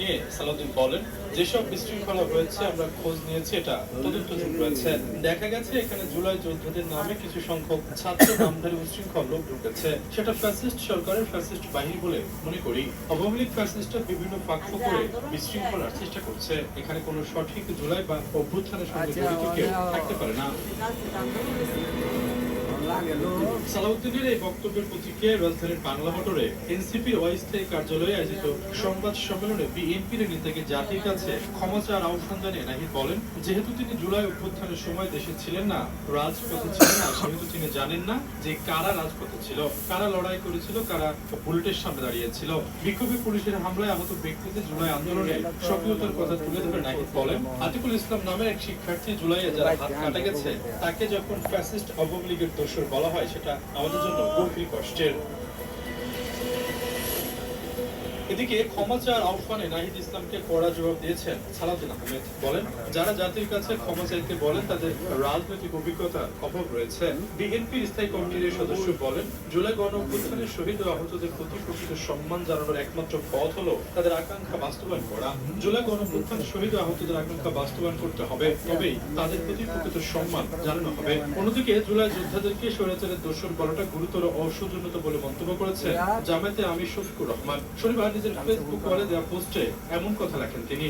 নিয়ে সালাউদ্দিন বলেন, যেসব বিশৃঙ্খলা হয়েছে আমরা খোঁজ নিয়েছি, এটা তদন্তাধীন রয়েছে। দেখা গেছে এখানে জুলাই যোদ্ধাদের নামে কিছু সংখ্যক ছাত্র নামধারী উচ্ছৃঙ্খল লোক ঢুকেছে। সেটা ফ্যাসিস্ট সরকারের ফ্যাসিস্ট বাহিনী বলে মনে করি। আওয়ামী লীগ ফ্যাসিস্টরা বিভিন্ন ফাঁক করে বিশৃঙ্খলার চেষ্টা করছে। এখানে কোনো সঠিক জুলাই বা অভ্যুত্থানের সঙ্গে জড়িত কেউ থাকতে পারে না। সালাউদ্দিনের এই বক্তব্যের প্রতিক্রিয়ায় রাজধানীর বাংলা মোটরে এনসিপির অস্থায়ী কার্যালয়ে আয়োজিত সংবাদ সম্মেলনে বিএনপির নেতাকে জাতির কাছে ক্ষমা চাওয়ার আহ্বান জানিয়ে নাহিদ বলেন, যেহেতু তিনি জুলাই অভ্যুত্থানের সময় দেশে ছিলেন না, রাজপথে ছিলেন না, সেহেতু তিনি জানেন না যে কারা রাজপথে ছিল, কারা লড়াই করেছিল, কারা বুলেটের সামনে দাঁড়িয়েছিল। বিক্ষোভী পুলিশের হামলায় আহত ব্যক্তিদের জুলাই আন্দোলনে সক্রিয়তার কথা তুলে ধরে নাহিদ বলেন, আতিকুল ইসলাম নামের এক শিক্ষার্থী জুলাইয়ে যারা হাত কাটা গেছে, তাকে যখন ফ্যাসিস্ট আওয়ামী লীগের দোষর বলা হয়, সেটা আমাদের জন্য গভীর কষ্টের। এদিকে ক্ষমা চাওয়ার আহ্বানে নাহিদ ইসলামকে কড়া জবাব দিয়েছেন সালাউদ্দিন আহমেদ। বলেন, যারা জাতির কাছে ক্ষমা চাইতে বলেন তাদের রাজনৈতিক অভিজ্ঞতার অভাব রয়েছে। বিএনপির স্থায়ী কমিটির সদস্য বলেন, জুলাই গণ অভ্যুত্থানের শহীদ ও আহতদের প্রতি প্রকৃত সম্মান জানানোর একমাত্র পথ হলো তাদের আকাঙ্ক্ষা বাস্তবায়ন করা। জুলাই গণ অভ্যুত্থান শহীদ ও আহতদের আকাঙ্ক্ষা বাস্তবায়ন করতে হবে, তবেই তাদের প্রতি প্রকৃত সম্মান জানানো হবে। অন্যদিকে জুলাই যোদ্ধাদেরকে স্বৈরাচারের দোষর বলাটা গুরুতর অসৌজন্যতা বলে মন্তব্য করেছেন জামায়াতে আমির শফিকুর রহমান। শনিবার নিজের ফেসবুক ওয়ালে দেওয়া পোস্টে এমন কথা লেখেন তিনি।